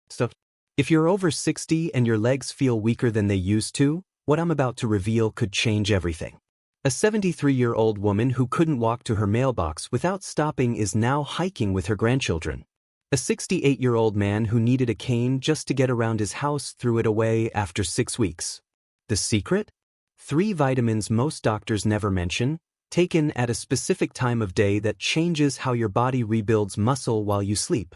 So, if you're over 60 and your legs feel weaker than they used to, what I'm about to reveal could change everything. A 73-year-old woman who couldn't walk to her mailbox without stopping is now hiking with her grandchildren. A 68-year-old man who needed a cane just to get around his house threw it away after 6 weeks. The secret? 3 vitamins most doctors never mention, taken at a specific time of day that changes how your body rebuilds muscle while you sleep.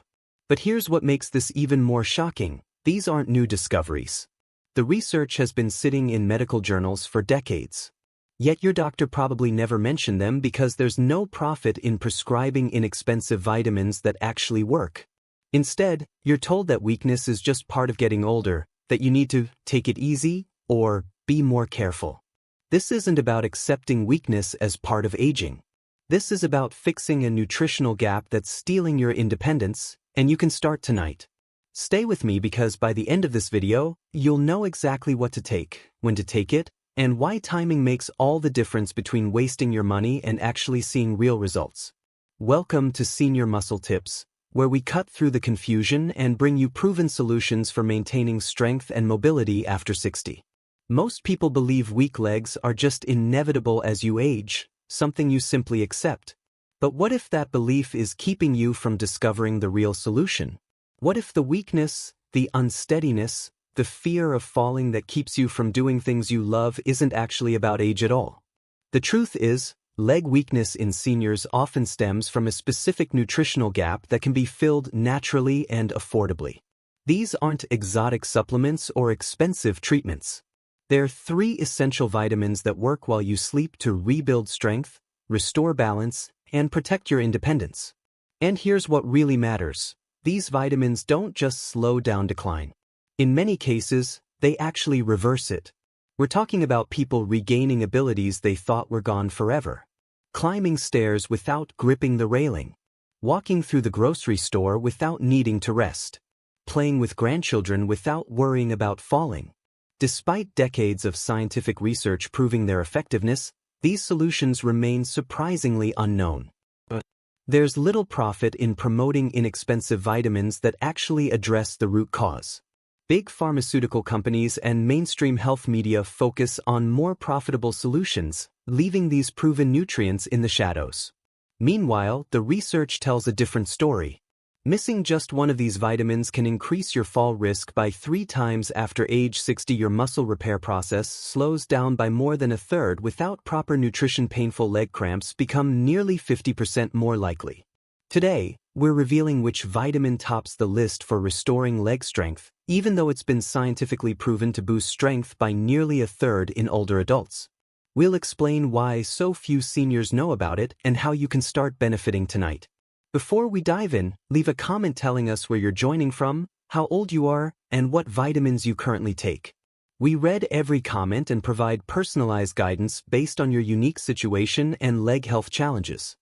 But here's what makes this even more shocking. These aren't new discoveries. The research has been sitting in medical journals for decades. Yet your doctor probably never mentioned them because there's no profit in prescribing inexpensive vitamins that actually work. Instead, you're told that weakness is just part of getting older, that you need to take it easy or be more careful. This isn't about accepting weakness as part of aging. This is about fixing a nutritional gap that's stealing your independence, and you can start tonight. Stay with me because by the end of this video, you'll know exactly what to take, when to take it, and why timing makes all the difference between wasting your money and actually seeing real results. Welcome to Senior Muscle Tips, where we cut through the confusion and bring you proven solutions for maintaining strength and mobility after 60. Most people believe weak legs are just inevitable as you age, something you simply accept. But what if that belief is keeping you from discovering the real solution? What if the weakness, the unsteadiness, the fear of falling that keeps you from doing things you love isn't actually about age at all? The truth is, leg weakness in seniors often stems from a specific nutritional gap that can be filled naturally and affordably. These aren't exotic supplements or expensive treatments. They're 3 essential vitamins that work while you sleep to rebuild strength, restore balance, and protect your independence. And here's what really matters. These vitamins don't just slow down decline. In many cases, they actually reverse it. We're talking about people regaining abilities they thought were gone forever. Climbing stairs without gripping the railing. Walking through the grocery store without needing to rest. Playing with grandchildren without worrying about falling. Despite decades of scientific research proving their effectiveness, these solutions remain surprisingly unknown. But there's little profit in promoting inexpensive vitamins that actually address the root cause. Big pharmaceutical companies and mainstream health media focus on more profitable solutions, leaving these proven nutrients in the shadows. Meanwhile, the research tells a different story. Missing just one of these vitamins can increase your fall risk by 3 times after age 60. Your muscle repair process slows down by more than a third. Without proper nutrition, painful leg cramps become nearly 50% more likely. Today, we're revealing which vitamin tops the list for restoring leg strength, even though it's been scientifically proven to boost strength by nearly a third in older adults. We'll explain why so few seniors know about it and how you can start benefiting tonight. Before we dive in, leave a comment telling us where you're joining from, how old you are, and what vitamins you currently take. We read every comment and provide personalized guidance based on your unique situation and leg health challenges.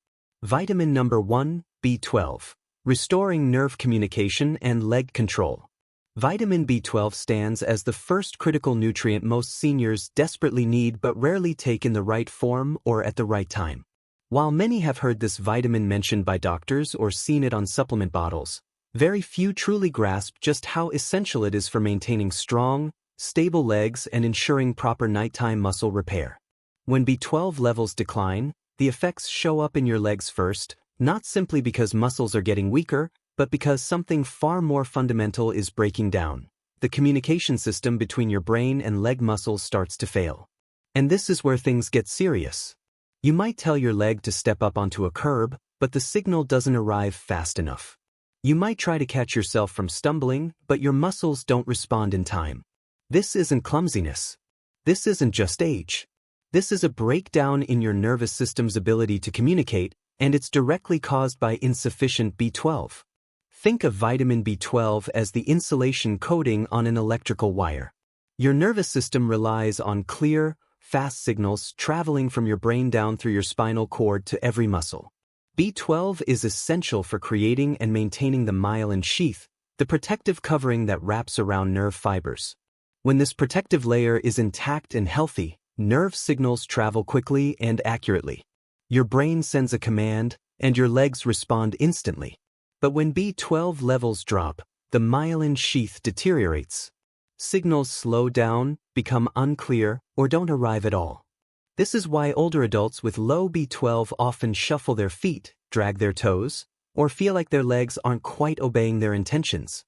Vitamin number 1, B12. Restoring nerve communication and leg control. Vitamin B12 stands as the first critical nutrient most seniors desperately need but rarely take in the right form or at the right time. While many have heard this vitamin mentioned by doctors or seen it on supplement bottles, very few truly grasp just how essential it is for maintaining strong, stable legs and ensuring proper nighttime muscle repair. When B12 levels decline, the effects show up in your legs first, not simply because muscles are getting weaker, but because something far more fundamental is breaking down. The communication system between your brain and leg muscles starts to fail. And this is where things get serious. You might tell your leg to step up onto a curb, but the signal doesn't arrive fast enough. You might try to catch yourself from stumbling, but your muscles don't respond in time. This isn't clumsiness. This isn't just age. This is a breakdown in your nervous system's ability to communicate, and it's directly caused by insufficient B12. Think of vitamin B12 as the insulation coating on an electrical wire. Your nervous system relies on clear, fast signals traveling from your brain down through your spinal cord to every muscle. B12 is essential for creating and maintaining the myelin sheath, the protective covering that wraps around nerve fibers. When this protective layer is intact and healthy, nerve signals travel quickly and accurately. Your brain sends a command, and your legs respond instantly. But when B12 levels drop, the myelin sheath deteriorates. Signals slow down, become unclear, or don't arrive at all. This is why older adults with low B12 often shuffle their feet, drag their toes, or feel like their legs aren't quite obeying their intentions.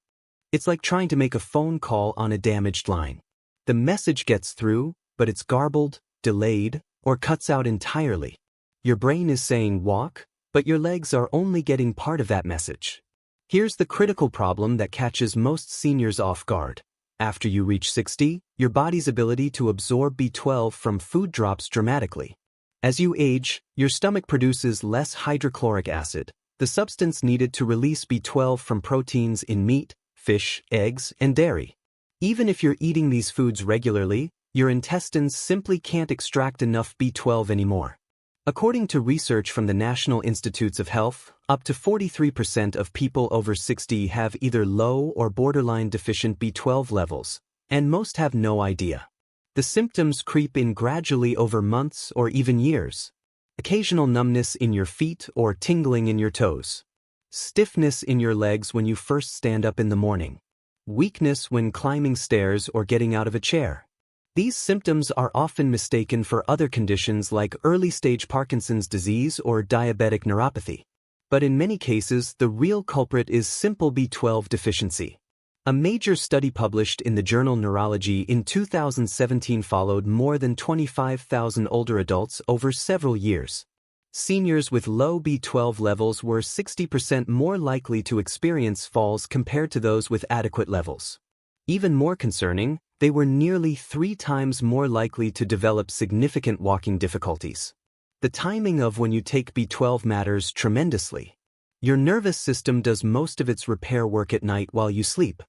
It's like trying to make a phone call on a damaged line. The message gets through, but it's garbled, delayed, or cuts out entirely. Your brain is saying walk, but your legs are only getting part of that message. Here's the critical problem that catches most seniors off guard. After you reach 60, your body's ability to absorb B12 from food drops dramatically. As you age, your stomach produces less hydrochloric acid, the substance needed to release B12 from proteins in meat, fish, eggs, and dairy. Even if you're eating these foods regularly, your intestines simply can't extract enough B12 anymore. According to research from the National Institutes of Health, up to 43% of people over 60 have either low or borderline deficient B12 levels, and most have no idea. The symptoms creep in gradually over months or even years. Occasional numbness in your feet or tingling in your toes. Stiffness in your legs when you first stand up in the morning. Weakness when climbing stairs or getting out of a chair. These symptoms are often mistaken for other conditions like early-stage Parkinson's disease or diabetic neuropathy. But in many cases, the real culprit is simple B12 deficiency. A major study published in the journal Neurology in 2017 followed more than 25,000 older adults over several years. Seniors with low B12 levels were 60% more likely to experience falls compared to those with adequate levels. Even more concerning, they were nearly 3 times more likely to develop significant walking difficulties. The timing of when you take B12 matters tremendously. Your nervous system does most of its repair work at night while you sleep.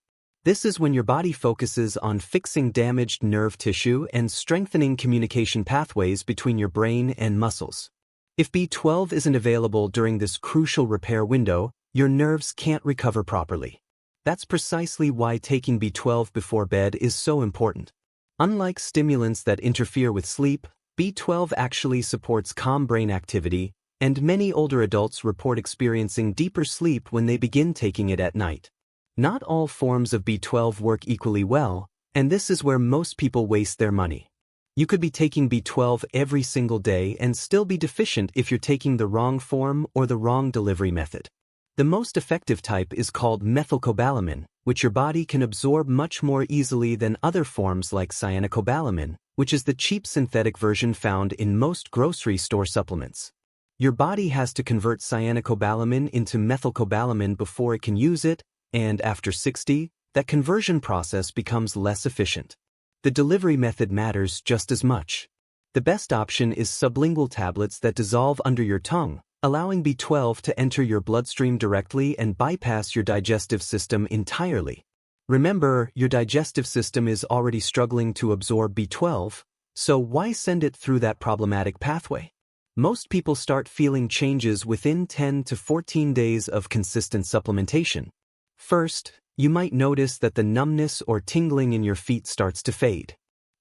This is when your body focuses on fixing damaged nerve tissue and strengthening communication pathways between your brain and muscles. If B12 isn't available during this crucial repair window, your nerves can't recover properly. That's precisely why taking B12 before bed is so important. Unlike stimulants that interfere with sleep, B12 actually supports calm brain activity, and many older adults report experiencing deeper sleep when they begin taking it at night. Not all forms of B12 work equally well, and this is where most people waste their money. You could be taking B12 every single day and still be deficient if you're taking the wrong form or the wrong delivery method. The most effective type is called methylcobalamin, which your body can absorb much more easily than other forms like cyanocobalamin, which is the cheap synthetic version found in most grocery store supplements. Your body has to convert cyanocobalamin into methylcobalamin before it can use it, and after 60, that conversion process becomes less efficient. The delivery method matters just as much. The best option is sublingual tablets that dissolve under your tongue, allowing B12 to enter your bloodstream directly and bypass your digestive system entirely. Remember, your digestive system is already struggling to absorb B12, so why send it through that problematic pathway? Most people start feeling changes within 10 to 14 days of consistent supplementation. First, you might notice that the numbness or tingling in your feet starts to fade.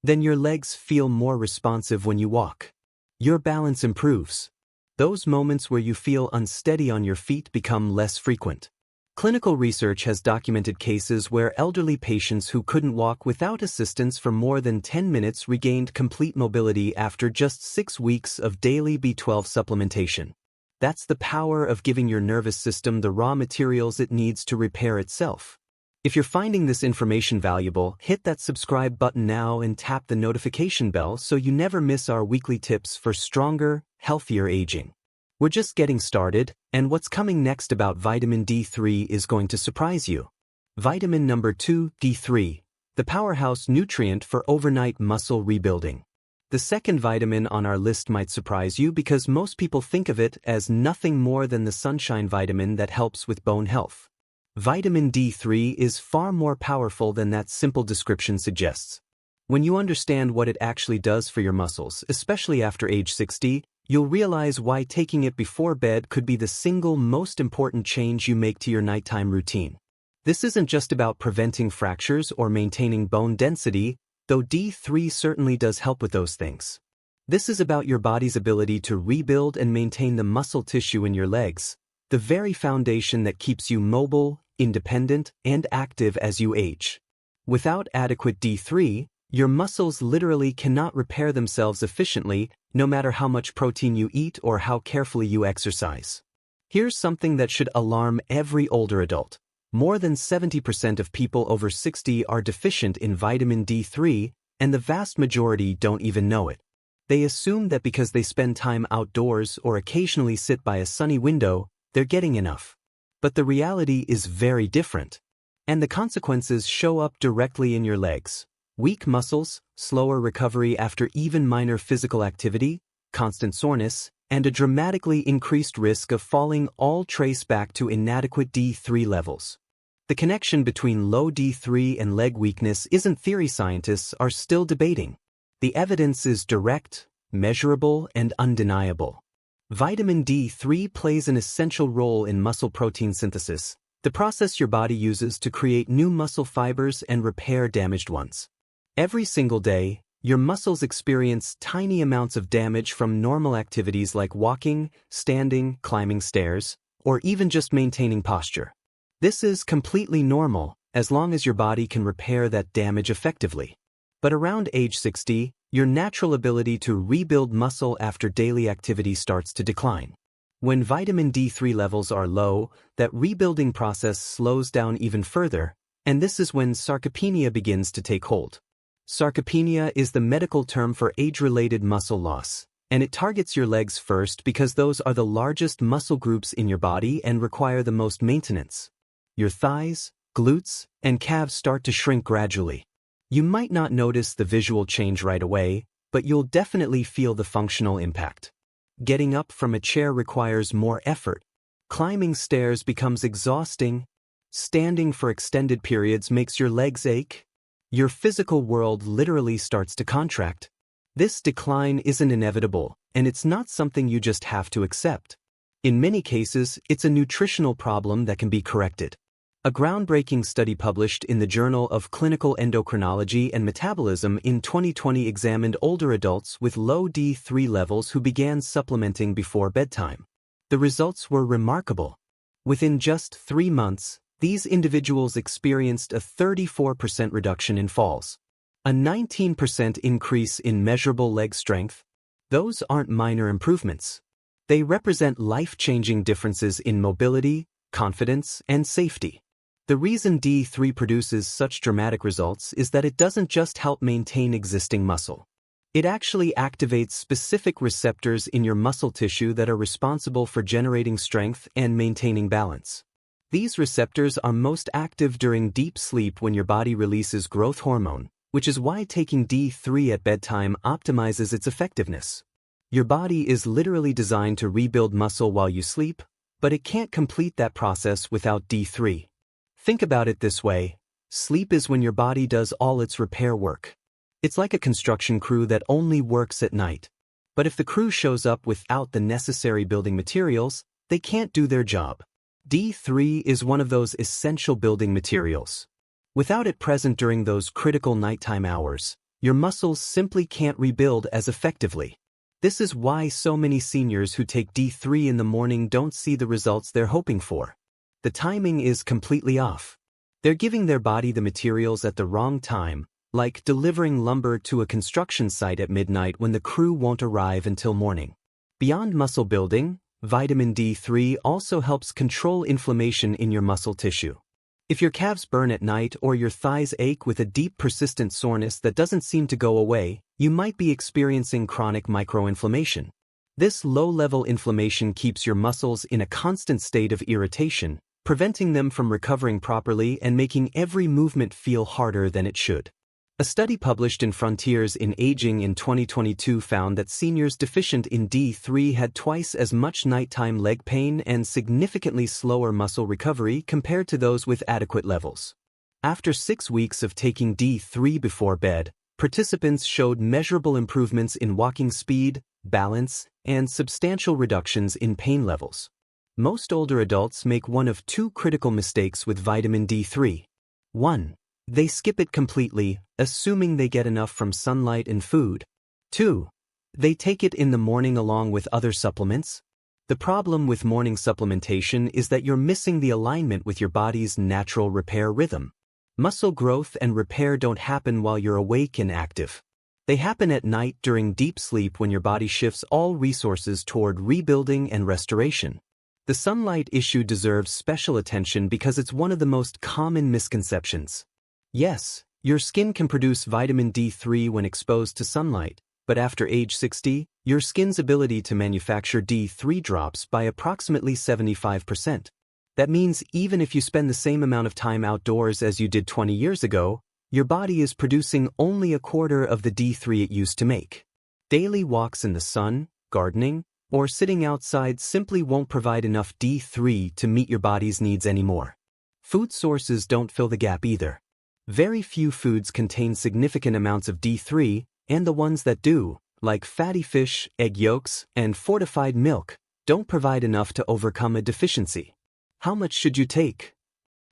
Then your legs feel more responsive when you walk. Your balance improves. Those moments where you feel unsteady on your feet become less frequent. Clinical research has documented cases where elderly patients who couldn't walk without assistance for more than 10 minutes regained complete mobility after just 6 weeks of daily B12 supplementation. That's the power of giving your nervous system the raw materials it needs to repair itself. If you're finding this information valuable, hit that subscribe button now and tap the notification bell so you never miss our weekly tips for stronger, healthier aging. We're just getting started, and what's coming next about vitamin D3 is going to surprise you. Vitamin number 2, D3, the powerhouse nutrient for overnight muscle rebuilding. The second vitamin on our list might surprise you because most people think of it as nothing more than the sunshine vitamin that helps with bone health. Vitamin D3 is far more powerful than that simple description suggests. When you understand what it actually does for your muscles, especially after age 60, you'll realize why taking it before bed could be the single most important change you make to your nighttime routine. This isn't just about preventing fractures or maintaining bone density, though D3 certainly does help with those things. This is about your body's ability to rebuild and maintain the muscle tissue in your legs, the very foundation that keeps you mobile, independent, and active as you age. Without adequate D3, your muscles literally cannot repair themselves efficiently, no matter how much protein you eat or how carefully you exercise. Here's something that should alarm every older adult. More than 70% of people over 60 are deficient in vitamin D3, and the vast majority don't even know it. They assume that because they spend time outdoors or occasionally sit by a sunny window, they're getting enough. But the reality is very different. And the consequences show up directly in your legs. Weak muscles, slower recovery after even minor physical activity, constant soreness, and a dramatically increased risk of falling all trace back to inadequate D3 levels. The connection between low D3 and leg weakness isn't theory. Scientists are still debating. The evidence is direct, measurable, and undeniable. Vitamin D3 plays an essential role in muscle protein synthesis, the process your body uses to create new muscle fibers and repair damaged ones. Every single day, your muscles experience tiny amounts of damage from normal activities like walking, standing, climbing stairs, or even just maintaining posture. This is completely normal, as long as your body can repair that damage effectively. But around age 60, your natural ability to rebuild muscle after daily activity starts to decline. When vitamin D3 levels are low, that rebuilding process slows down even further, and this is when sarcopenia begins to take hold. Sarcopenia is the medical term for age-related muscle loss, and it targets your legs first because those are the largest muscle groups in your body and require the most maintenance. Your thighs, glutes, and calves start to shrink gradually. You might not notice the visual change right away, but you'll definitely feel the functional impact. Getting up from a chair requires more effort. Climbing stairs becomes exhausting. Standing for extended periods makes your legs ache. Your physical world literally starts to contract. This decline isn't inevitable, and it's not something you just have to accept. In many cases, it's a nutritional problem that can be corrected. A groundbreaking study published in the Journal of Clinical Endocrinology and Metabolism in 2020 examined older adults with low D3 levels who began supplementing before bedtime. The results were remarkable. Within just 3 months, these individuals experienced a 34% reduction in falls, a 19% increase in measurable leg strength. Those aren't minor improvements. They represent life-changing differences in mobility, confidence, and safety. The reason D3 produces such dramatic results is that it doesn't just help maintain existing muscle. It actually activates specific receptors in your muscle tissue that are responsible for generating strength and maintaining balance. These receptors are most active during deep sleep when your body releases growth hormone, which is why taking D3 at bedtime optimizes its effectiveness. Your body is literally designed to rebuild muscle while you sleep, but it can't complete that process without D3. Think about it this way: sleep is when your body does all its repair work. It's like a construction crew that only works at night. But if the crew shows up without the necessary building materials, they can't do their job. D3 is one of those essential building materials. Without it present during those critical nighttime hours, your muscles simply can't rebuild as effectively. This is why so many seniors who take D3 in the morning don't see the results they're hoping for. The timing is completely off. They're giving their body the materials at the wrong time, like delivering lumber to a construction site at midnight when the crew won't arrive until morning. Beyond muscle building, vitamin D3 also helps control inflammation in your muscle tissue. If your calves burn at night or your thighs ache with a deep persistent soreness that doesn't seem to go away, you might be experiencing chronic microinflammation. This low-level inflammation keeps your muscles in a constant state of irritation, preventing them from recovering properly and making every movement feel harder than it should. A study published in Frontiers in Aging in 2022 found that seniors deficient in D3 had twice as much nighttime leg pain and significantly slower muscle recovery compared to those with adequate levels. After 6 weeks of taking D3 before bed, participants showed measurable improvements in walking speed, balance, and substantial reductions in pain levels. Most older adults make one of 2 critical mistakes with vitamin D3. 1. They skip it completely, assuming they get enough from sunlight and food. 2. They take it in the morning along with other supplements. The problem with morning supplementation is that you're missing the alignment with your body's natural repair rhythm. Muscle growth and repair don't happen while you're awake and active. They happen at night during deep sleep when your body shifts all resources toward rebuilding and restoration. The sunlight issue deserves special attention because it's one of the most common misconceptions. Yes, your skin can produce vitamin D3 when exposed to sunlight, but after age 60, your skin's ability to manufacture D3 drops by approximately 75%. That means even if you spend the same amount of time outdoors as you did 20 years ago, your body is producing only a quarter of the D3 it used to make. Daily walks in the sun, gardening, or sitting outside simply won't provide enough D3 to meet your body's needs anymore. Food sources don't fill the gap either. Very few foods contain significant amounts of D3, and the ones that do, like fatty fish, egg yolks, and fortified milk, don't provide enough to overcome a deficiency. How much should you take?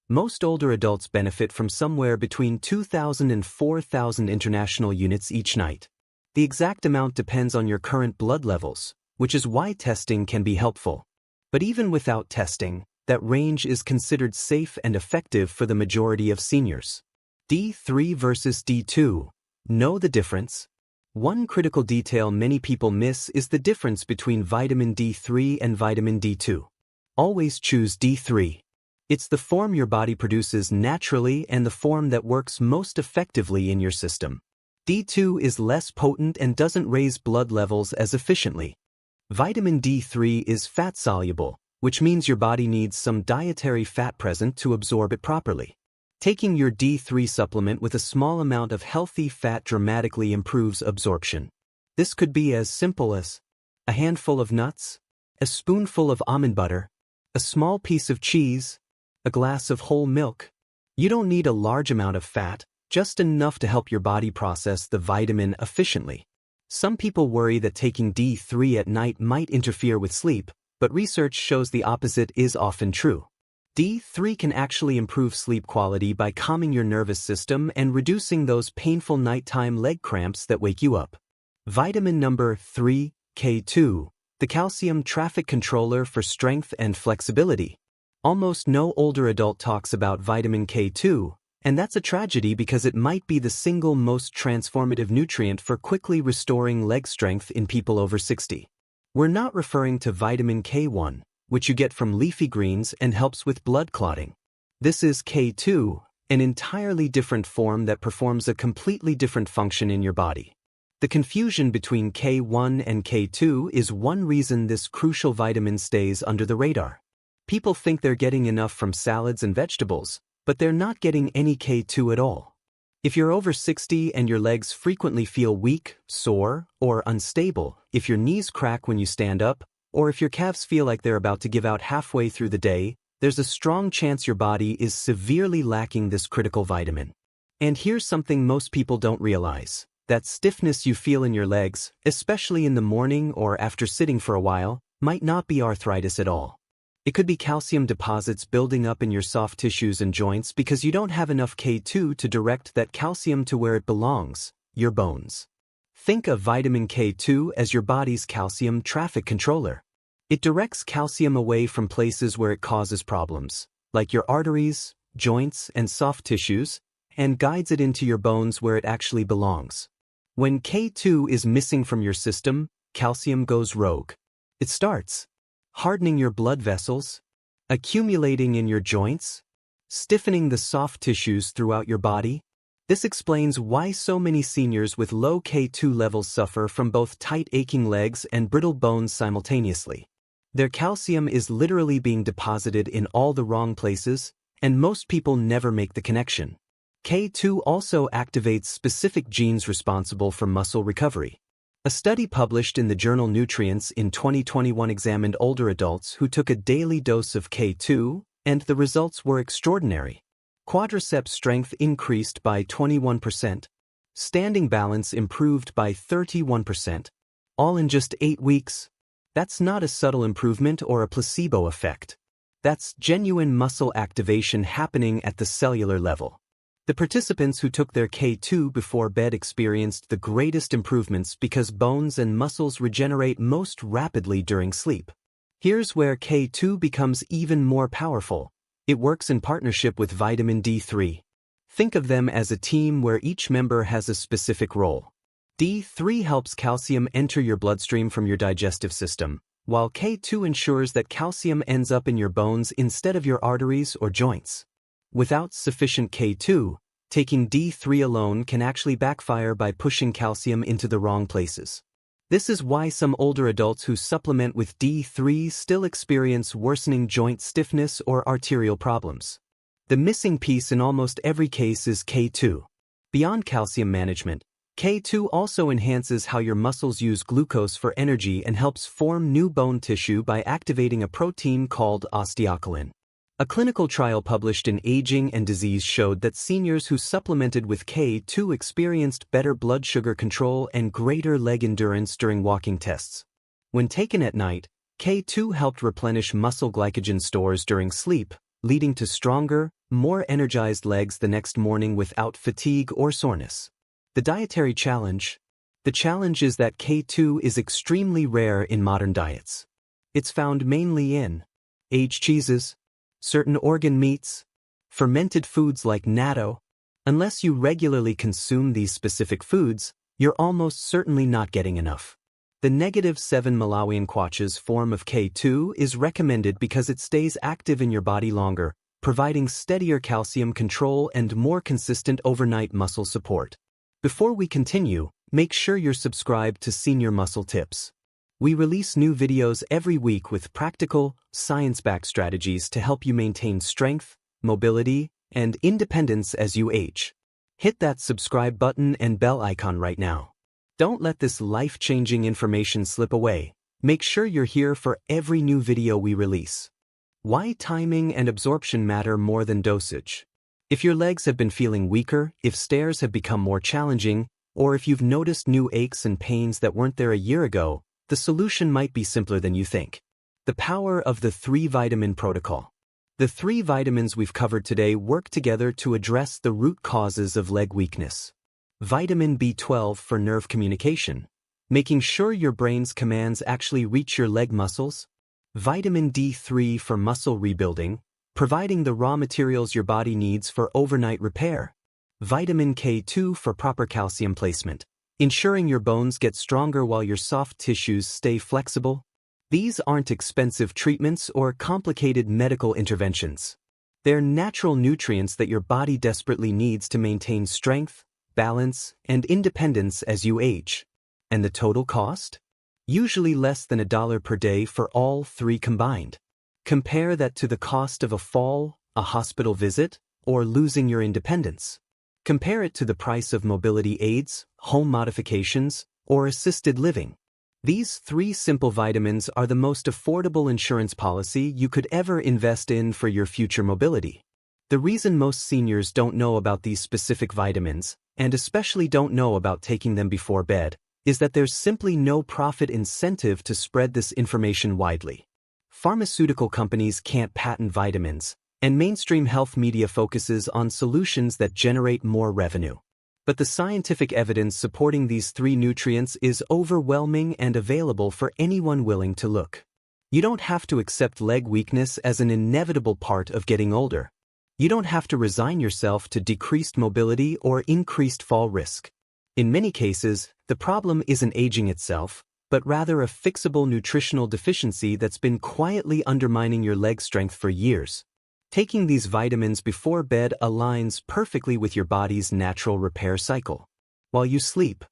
Most older adults benefit from somewhere between 2,000 and 4,000 international units each night. The exact amount depends on your current blood levels, which is why testing can be helpful. But even without testing, that range is considered safe and effective for the majority of seniors. D3 versus D2. Know the difference? One critical detail many people miss is the difference between vitamin D3 and vitamin D2. Always choose D3. It's the form your body produces naturally and the form that works most effectively in your system. D2 is less potent and doesn't raise blood levels as efficiently. Vitamin D3 is fat-soluble, which means your body needs some dietary fat present to absorb it properly. Taking your D3 supplement with a small amount of healthy fat dramatically improves absorption. This could be as simple as a handful of nuts, a spoonful of almond butter, a small piece of cheese, a glass of whole milk. You don't need a large amount of fat, just enough to help your body process the vitamin efficiently. Some people worry that taking D3 at night might interfere with sleep, but research shows the opposite is often true. D3 can actually improve sleep quality by calming your nervous system and reducing those painful nighttime leg cramps that wake you up. Vitamin number 3, K2, the calcium traffic controller for strength and flexibility. Almost no older adult talks about vitamin K2, and that's a tragedy because it might be the single most transformative nutrient for quickly restoring leg strength in people over 60. We're not referring to vitamin K1, which you get from leafy greens and helps with blood clotting. This is K2, an entirely different form that performs a completely different function in your body. The confusion between K1 and K2 is one reason this crucial vitamin stays under the radar. People think they're getting enough from salads and vegetables, but they're not getting any K2 at all. If you're over 60 and your legs frequently feel weak, sore, or unstable, if your knees crack when you stand up, or if your calves feel like they're about to give out halfway through the day, there's a strong chance your body is severely lacking this critical vitamin. And here's something most people don't realize. That stiffness you feel in your legs, especially in the morning or after sitting for a while, might not be arthritis at all. It could be calcium deposits building up in your soft tissues and joints because you don't have enough K2 to direct that calcium to where it belongs, your bones. Think of vitamin K2 as your body's calcium traffic controller. It directs calcium away from places where it causes problems, like your arteries, joints, and soft tissues, and guides it into your bones where it actually belongs. When K2 is missing from your system, calcium goes rogue. It starts hardening your blood vessels, accumulating in your joints, stiffening the soft tissues throughout your body. This explains why so many seniors with low K2 levels suffer from both tight aching legs and brittle bones simultaneously. Their calcium is literally being deposited in all the wrong places, and most people never make the connection. K2 also activates specific genes responsible for muscle recovery. A study published in the journal Nutrients in 2021 examined older adults who took a daily dose of K2, and the results were extraordinary. Quadriceps strength increased by 21%. Standing balance improved by 31%. All in just 8 weeks. That's not a subtle improvement or a placebo effect. That's genuine muscle activation happening at the cellular level. The participants who took their K2 before bed experienced the greatest improvements because bones and muscles regenerate most rapidly during sleep. Here's where K2 becomes even more powerful. It works in partnership with vitamin D3. Think of them as a team where each member has a specific role. D3 helps calcium enter your bloodstream from your digestive system, while K2 ensures that calcium ends up in your bones instead of your arteries or joints. Without sufficient K2, taking D3 alone can actually backfire by pushing calcium into the wrong places. This is why some older adults who supplement with D3 still experience worsening joint stiffness or arterial problems. The missing piece in almost every case is K2. Beyond calcium management, K2 also enhances how your muscles use glucose for energy and helps form new bone tissue by activating a protein called osteocolin. A clinical trial published in Aging and Disease showed that seniors who supplemented with K2 experienced better blood sugar control and greater leg endurance during walking tests. When taken at night, K2 helped replenish muscle glycogen stores during sleep, leading to stronger, more energized legs the next morning without fatigue or soreness. The dietary challenge. The challenge is that K2 is extremely rare in modern diets. It's found mainly in aged cheeses, certain organ meats, fermented foods like natto. Unless you regularly consume these specific foods, you're almost certainly not getting enough. The -7 Malawian kwacha's form of K2 is recommended because it stays active in your body longer, providing steadier calcium control and more consistent overnight muscle support. Before we continue, make sure you're subscribed to Senior Muscle Tips. We release new videos every week with practical, science-backed strategies to help you maintain strength, mobility, and independence as you age. Hit that subscribe button and bell icon right now. Don't let this life-changing information slip away. Make sure you're here for every new video we release. Why timing and absorption matter more than dosage. If your legs have been feeling weaker, if stairs have become more challenging, or if you've noticed new aches and pains that weren't there a year ago, the solution might be simpler than you think. The power of the 3-vitamin protocol. The 3 vitamins we've covered today work together to address the root causes of leg weakness. Vitamin B12 for nerve communication, making sure your brain's commands actually reach your leg muscles. Vitamin D3 for muscle rebuilding, providing the raw materials your body needs for overnight repair. Vitamin K2 for proper calcium placement, ensuring your bones get stronger while your soft tissues stay flexible. These aren't expensive treatments or complicated medical interventions. They're natural nutrients that your body desperately needs to maintain strength, balance, and independence as you age. And the total cost? Usually less than $1 per day for all 3 combined. Compare that to the cost of a fall, a hospital visit, or losing your independence. Compare it to the price of mobility aids, home modifications, or assisted living. These 3 simple vitamins are the most affordable insurance policy you could ever invest in for your future mobility. The reason most seniors don't know about these specific vitamins, and especially don't know about taking them before bed, is that there's simply no profit incentive to spread this information widely. Pharmaceutical companies can't patent vitamins, and mainstream health media focuses on solutions that generate more revenue. But the scientific evidence supporting these 3 nutrients is overwhelming and available for anyone willing to look. You don't have to accept leg weakness as an inevitable part of getting older. You don't have to resign yourself to decreased mobility or increased fall risk. In many cases, the problem isn't aging itself, but rather a fixable nutritional deficiency that's been quietly undermining your leg strength for years. Taking these vitamins before bed aligns perfectly with your body's natural repair cycle. While you sleep,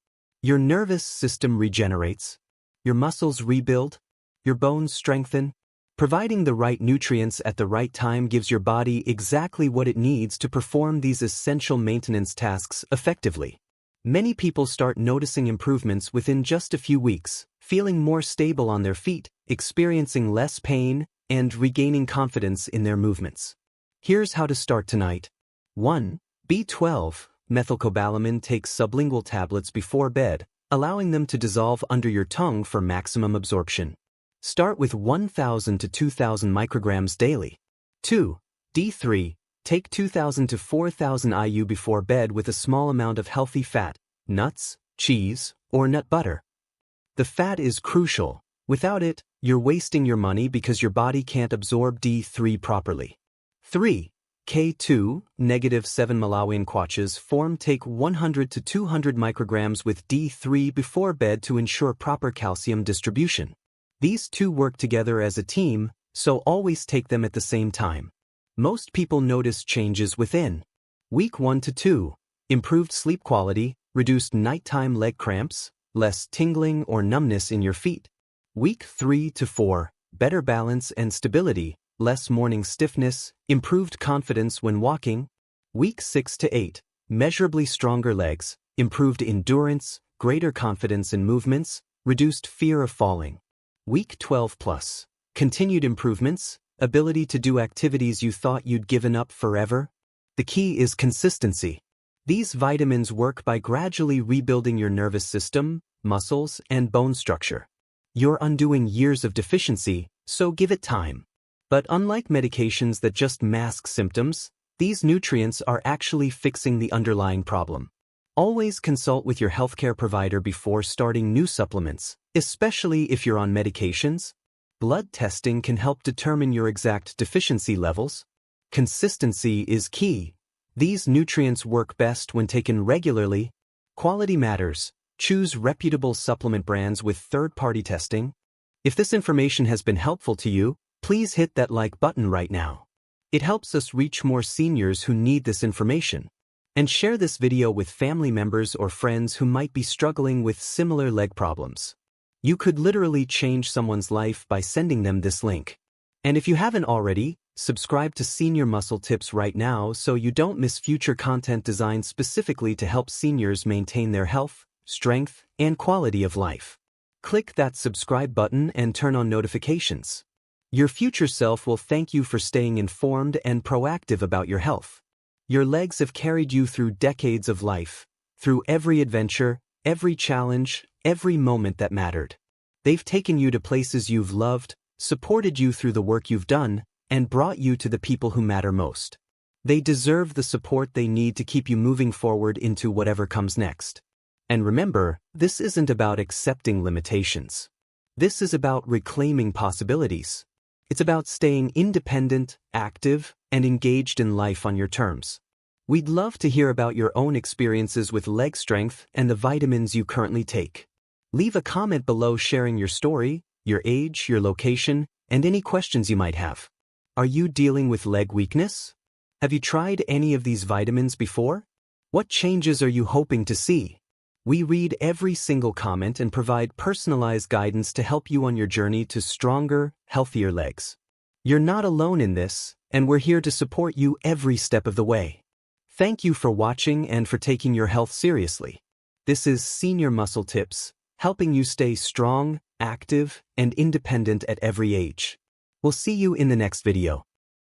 your nervous system regenerates, your muscles rebuild, your bones strengthen. Providing the right nutrients at the right time gives your body exactly what it needs to perform these essential maintenance tasks effectively. Many people start noticing improvements within just a few weeks, feeling more stable on their feet, experiencing less pain, and regaining confidence in their movements. Here's how to start tonight. 1. B12. Methylcobalamin takes sublingual tablets before bed, allowing them to dissolve under your tongue for maximum absorption. Start with 1,000 to 2,000 micrograms daily. 2. D3. Take 2,000 to 4,000 IU before bed with a small amount of healthy fat, nuts, cheese, or nut butter. The fat is crucial. Without it, you're wasting your money because your body can't absorb D3 properly. 3. K2, -7 Malawian kwaches form take 100 to 200 micrograms with D3 before bed to ensure proper calcium distribution. These two work together as a team, so always take them at the same time. Most people notice changes within week 1 to 2, improved sleep quality, reduced nighttime leg cramps, less tingling or numbness in your feet. Week 3 to 4, better balance and stability, less morning stiffness, improved confidence when walking. Week 6 to 8, measurably stronger legs, improved endurance, greater confidence in movements, reduced fear of falling. Week 12 plus, continued improvements, ability to do activities you thought you'd given up forever. The key is consistency. These vitamins work by gradually rebuilding your nervous system, muscles, and bone structure. You're undoing years of deficiency, so give it time. But unlike medications that just mask symptoms, these nutrients are actually fixing the underlying problem. Always consult with your healthcare provider before starting new supplements, especially if you're on medications. Blood testing can help determine your exact deficiency levels. Consistency is key. These nutrients work best when taken regularly. Quality matters. Choose reputable supplement brands with third-party testing. If this information has been helpful to you, please hit that like button right now. It helps us reach more seniors who need this information. And share this video with family members or friends who might be struggling with similar leg problems. You could literally change someone's life by sending them this link. And if you haven't already, subscribe to Senior Muscle Tips right now so you don't miss future content designed specifically to help seniors maintain their health, strength, and quality of life. Click that subscribe button and turn on notifications. Your future self will thank you for staying informed and proactive about your health. Your legs have carried you through decades of life, through every adventure, every challenge, every moment that mattered. They've taken you to places you've loved, supported you through the work you've done, and brought you to the people who matter most. They deserve the support they need to keep you moving forward into whatever comes next. And remember, this isn't about accepting limitations. This is about reclaiming possibilities. It's about staying independent, active, and engaged in life on your terms. We'd love to hear about your own experiences with leg strength and the vitamins you currently take. Leave a comment below sharing your story, your age, your location, and any questions you might have. Are you dealing with leg weakness? Have you tried any of these vitamins before? What changes are you hoping to see? We read every single comment and provide personalized guidance to help you on your journey to stronger, healthier legs. You're not alone in this, and we're here to support you every step of the way. Thank you for watching and for taking your health seriously. This is Senior Muscle Tips, helping you stay strong, active, and independent at every age. We'll see you in the next video.